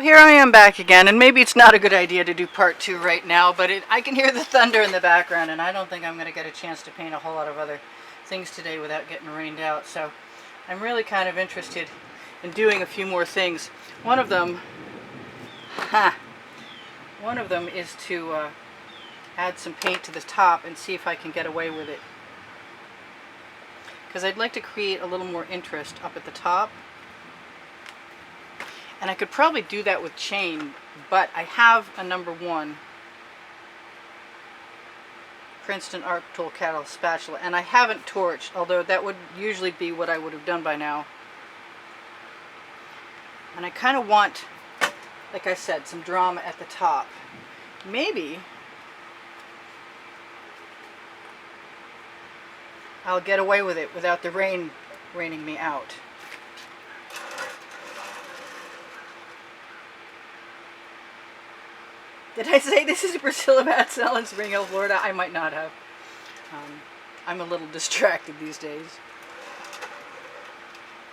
Here I am back again, and maybe it's not a good idea to do part 2 right now, but I can hear the thunder in the background, and I don't think I'm going to get a chance to paint a whole lot of other things today without getting rained out. So I'm really kind of interested in doing a few more things. One of them is to add some paint to the top and see if I can get away with it. Because I'd like to create a little more interest up at the top. And I could probably do that with chain, but I have a #1 Princeton Art Tool Kettle spatula, and I haven't torched, although that would usually be what I would have done by now. And I kind of want, like I said, some drama at the top. Maybe I'll get away with it without the rain raining me out. Did I say this is Priscilla Batzell in Spring Hill, Florida? I might not have. I'm a little distracted these days.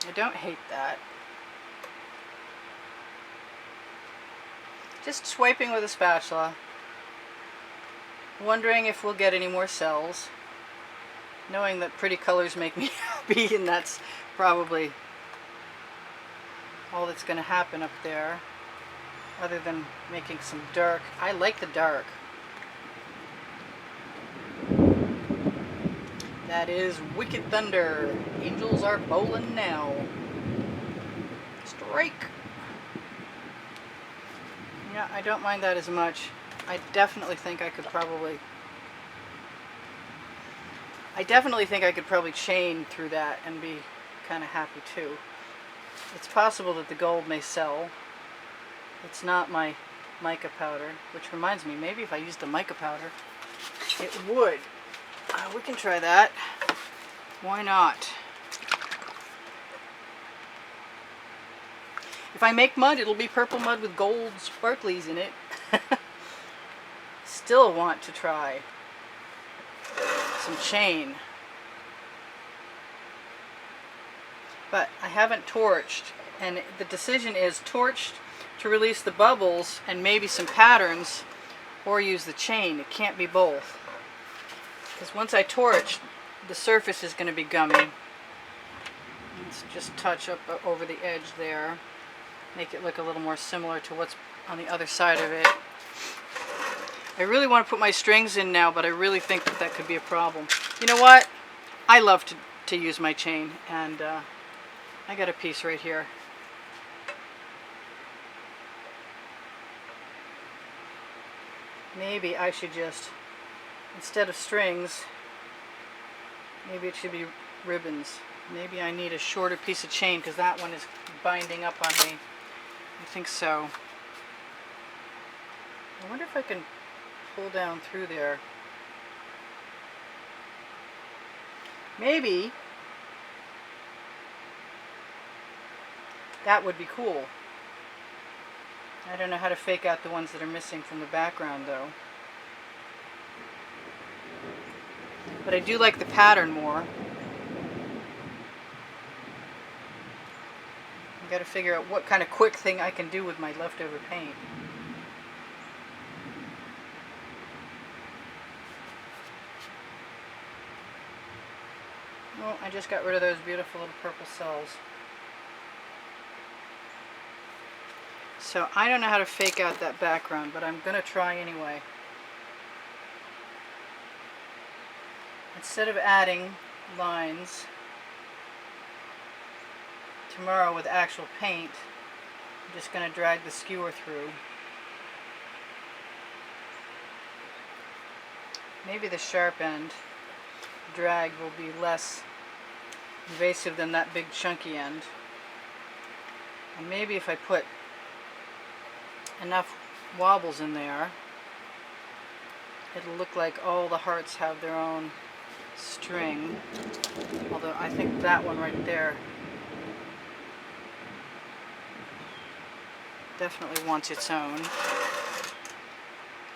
I don't hate that. Just swiping with a spatula. Wondering if we'll get any more cells. Knowing that pretty colors make me happy, and that's probably all that's going to happen up there. Other than making some dark. I like the dark. That is Wicked Thunder. Angels are bowling now. Strike. Yeah, I don't mind that as much. I definitely think I could probably chain through that and be kind of happy too. It's possible that the gold may sell. It's not my mica powder, which reminds me, maybe if I used the mica powder, it would. We can try that. Why not? If I make mud, it'll be purple mud with gold sparklies in it. Still want to try some chain. But I haven't torched, and the decision is torched to release the bubbles and maybe some patterns, or use the chain. It can't be both. Because once I torch, the surface is going to be gummy. Let's just touch up over the edge there. Make it look a little more similar to what's on the other side of it. I really want to put my strings in now, but I really think that that could be a problem. You know what? I love to use my chain, and I got a piece right here. Maybe I should just, instead of strings, maybe it should be ribbons. Maybe I need a shorter piece of chain because that one is binding up on me. I think so. I wonder if I can pull down through there. Maybe that would be cool. I don't know how to fake out the ones that are missing from the background though. But I do like the pattern more. I've got to figure out what kind of quick thing I can do with my leftover paint. Oh, I just got rid of those beautiful little purple cells. So I don't know how to fake out that background, but I'm going to try anyway. Instead of adding lines tomorrow with actual paint, I'm just going to drag the skewer through. Maybe the sharp end drag will be less invasive than that big chunky end. And maybe if I put enough wobbles in there, it'll look like all the hearts have their own string. Although I think that one right there definitely wants its own.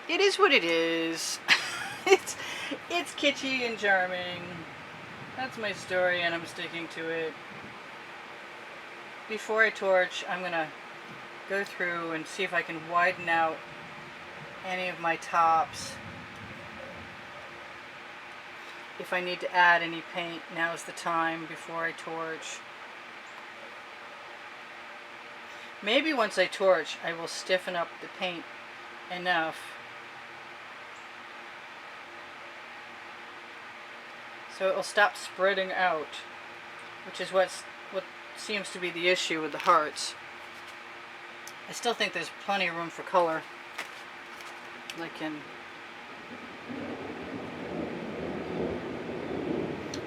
It is what it is. It's kitschy and charming. That's my story, and I'm sticking to it. Before I torch, I'm gonna go through and see if I can widen out any of my tops. If I need to add any paint, now's the time before I torch. Maybe once I torch, I will stiffen up the paint enough so it will stop spreading out, which is what seems to be the issue with the hearts. I still think there's plenty of room for color.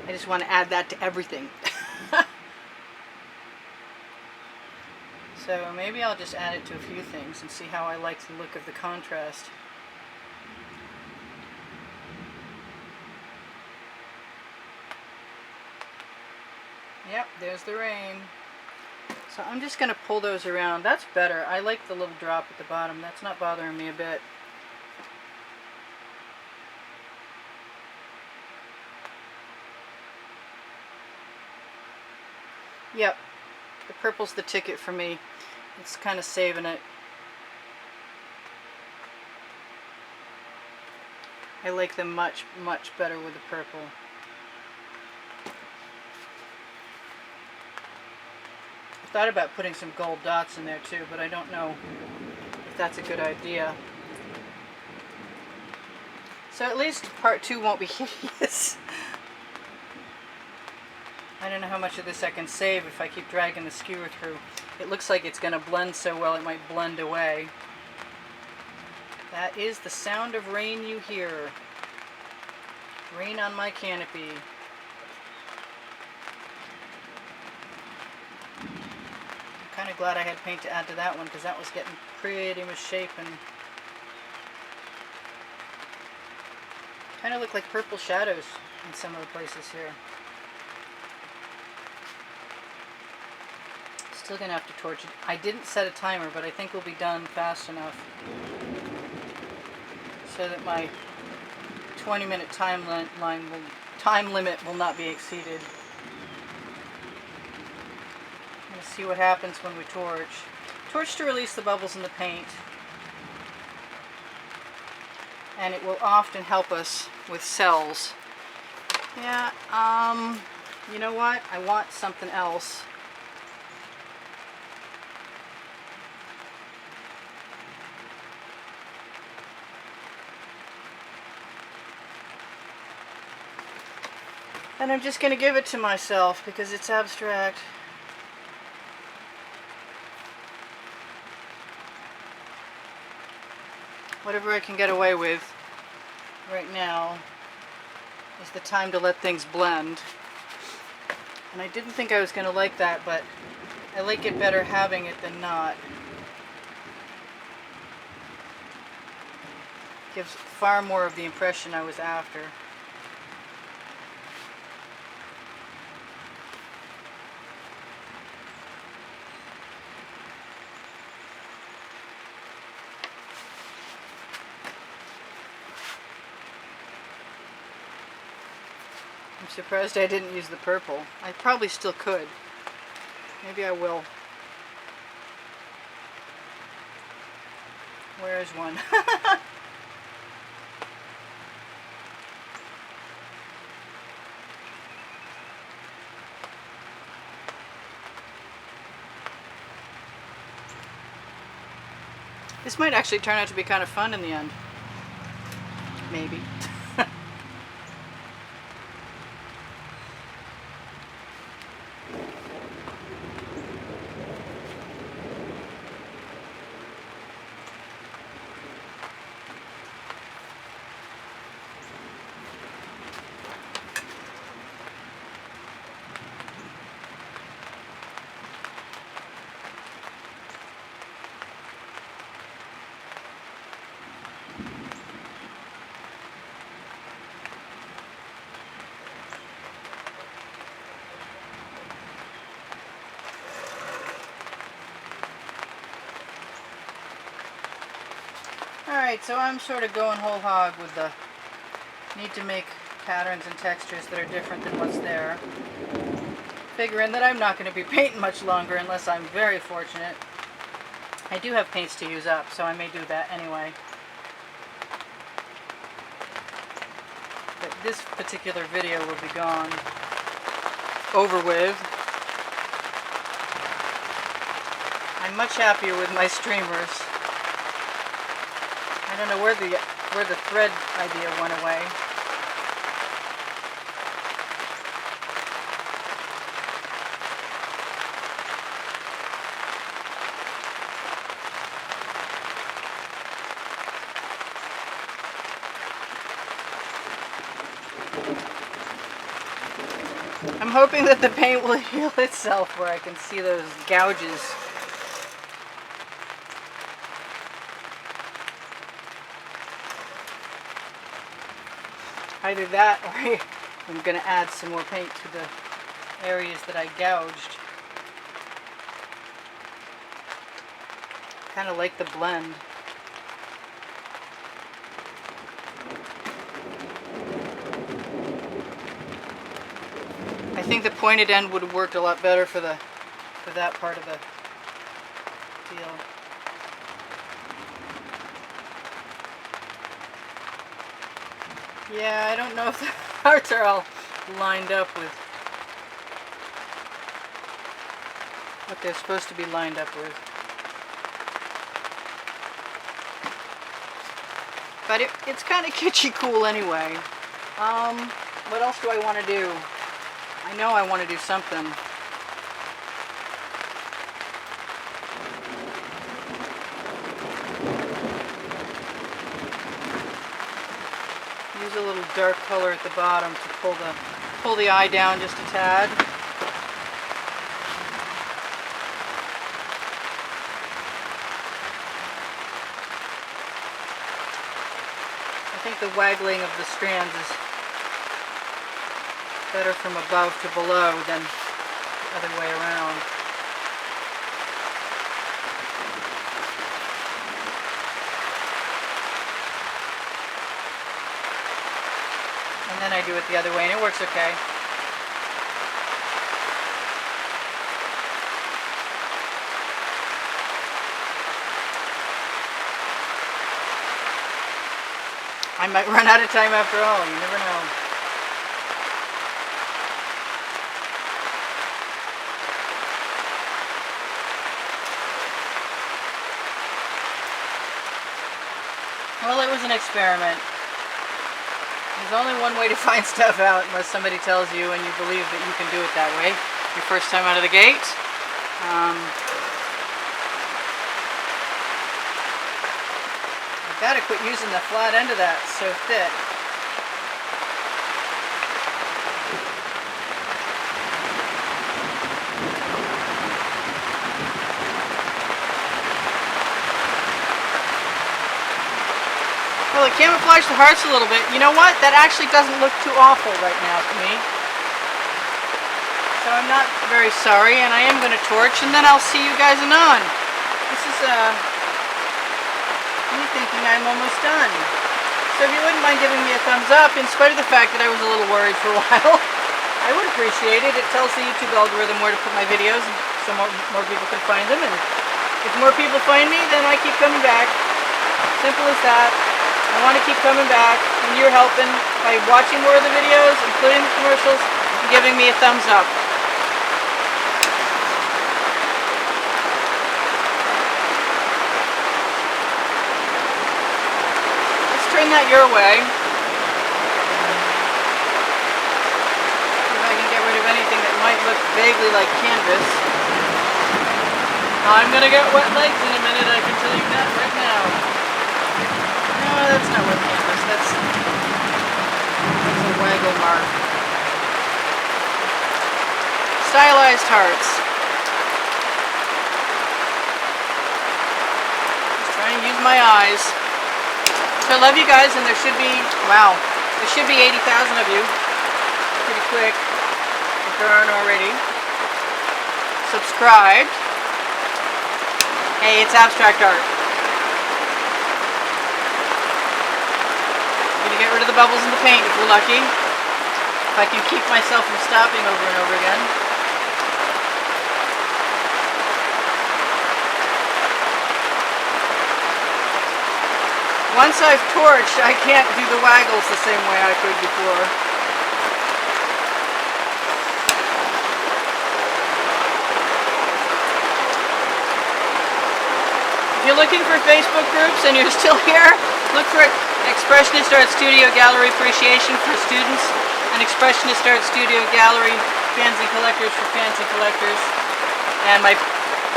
I just want to add that to everything. So maybe I'll just add it to a few things and see how I like the look of the contrast. Yep, there's the rain. So I'm just going to pull those around. That's better. I like the little drop at the bottom. That's not bothering me a bit. Yep, the purple's the ticket for me. It's kind of saving it. I like them much, much better with the purple. I thought about putting some gold dots in there too, but I don't know if that's a good idea. So at least part 2 won't be hideous. I don't know how much of this I can save if I keep dragging the skewer through. It looks like it's going to blend so well it might blend away. That is the sound of rain you hear. Rain on my canopy. I'm kind of glad I had paint to add to that one because that was getting pretty misshapen. Kind of look like purple shadows in some of the places here. Still gonna have to torch it. I didn't set a timer, but I think we'll be done fast enough so that my 20-minute time limit will not be exceeded. I'm gonna see what happens when we torch. Torch to release the bubbles in the paint, and it will often help us with cells. Yeah, you know what? I want something else. And I'm just going to give it to myself because it's abstract. Whatever I can get away with right now is the time to let things blend. And I didn't think I was going to like that, but I like it better having it than not. Gives far more of the impression I was after. I'm surprised I didn't use the purple. I probably still could. Maybe I will. Where is one? This might actually turn out to be kind of fun in the end. Maybe. Alright, so I'm sort of going whole hog with the need to make patterns and textures that are different than what's there. Figuring that I'm not going to be painting much longer unless I'm very fortunate. I do have paints to use up, so I may do that anyway. But this particular video will be gone. Over with. I'm much happier with my streamers. I don't know where the thread idea went away. I'm hoping that the paint will heal itself where I can see those gouges. Either that or I'm going to add some more paint to the areas that I gouged. Kind of like the blend. I think the pointed end would have worked a lot better for that part of the deal. Yeah, I don't know if the parts are all lined up with what they're supposed to be lined up with. But it's kind of kitschy cool anyway. What else do I want to do? I know I want to do something. Use a little dark color at the bottom to pull the eye down just a tad. I think the waggling of the strands is better from above to below than the other way around. And then I do it the other way and it works okay. I might run out of time after all, you never know. Well, it was an experiment. There's only one way to find stuff out unless somebody tells you and you believe that you can do it that way. Your first time out of the gate. I've got to quit using the flat end of that, it's so thick. Well, it camouflaged the hearts a little bit. You know what? That actually doesn't look too awful right now to me. So I'm not very sorry, and I am going to torch, and then I'll see you guys anon. This is me thinking I'm almost done. So if you wouldn't mind giving me a thumbs up, in spite of the fact that I was a little worried for a while, I would appreciate it. It tells the YouTube algorithm where to put my videos, so more people can find them, and if more people find me, then I keep coming back. Simple as that. I want to keep coming back, and you're helping by watching more of the videos, including the commercials, and giving me a thumbs up. Let's turn that your way. See if I can get rid of anything that might look vaguely like canvas. I'm going to get wet legs in a minute, I can tell you that right now. No, that's not wet canvas, that's a waggle mark. Stylized hearts. Just trying to use my eyes. So I love you guys, and there should be, wow, there should be 80,000 of you. Pretty quick, if there aren't already. Subscribed. Hey, it's abstract art. Get rid of the bubbles in the paint if we're lucky. If I can keep myself from stopping over and over again. Once I've torched, I can't do the waggles the same way I could before. If you're looking for Facebook groups and you're still here, look for Expressionist Art Studio Gallery Appreciation for students and Expressionist Art Studio Gallery Fans and Collectors for fans and collectors. And my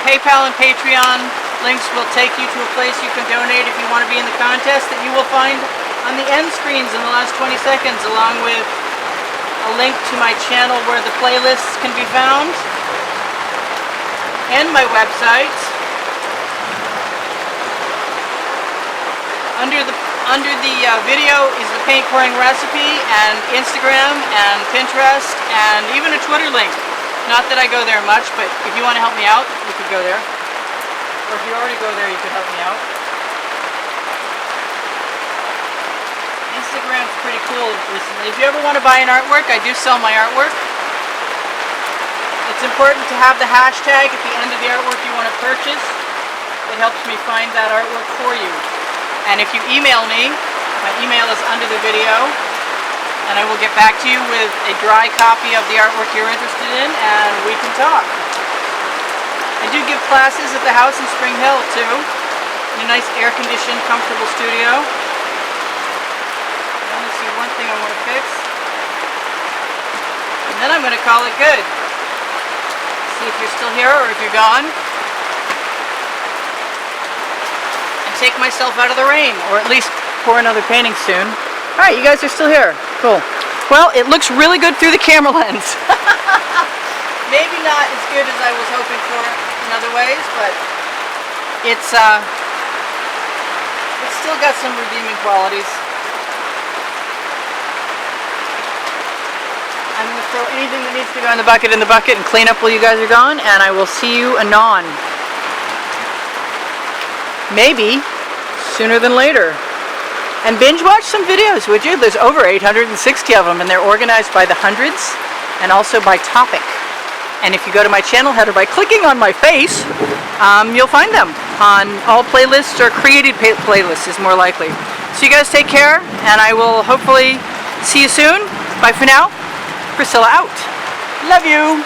PayPal and Patreon links will take you to a place you can donate if you want to be in the contest that you will find on the end screens in the last 20 seconds, along with a link to my channel where the playlists can be found and my website. Under the video is the paint pouring recipe, and Instagram and Pinterest and even a Twitter link. Not that I go there much, but if you want to help me out, you could go there. Or if you already go there, you could help me out. Instagram's pretty cool recently. If you ever want to buy an artwork, I do sell my artwork. It's important to have the hashtag at the end of the artwork you want to purchase. It helps me find that artwork for you. And if you email me, my email is under the video, and I will get back to you with a dry copy of the artwork you're interested in, and we can talk. I do give classes at the house in Spring Hill too, in a nice air-conditioned, comfortable studio. Let me see one thing I want to fix, and then I'm going to call it good. See if you're still here or if you're gone. And take myself out of the rain, or at least pour another painting soon. Alright, you guys are still here. Cool. Well, it looks really good through the camera lens. Maybe not as good as I was hoping for in other ways, but it's still got some redeeming qualities. I'm going to throw anything that needs to go in the bucket and clean up while you guys are gone, and I will see you anon. Maybe sooner than later. And binge watch some videos, would you? There's over 860 of them, and they're organized by the hundreds and also by topic. And if you go to my channel header by clicking on my face, you'll find them on all playlists, or created playlists is more likely. So you guys take care, and I will hopefully see you soon. Bye for now. Priscilla out. Love you.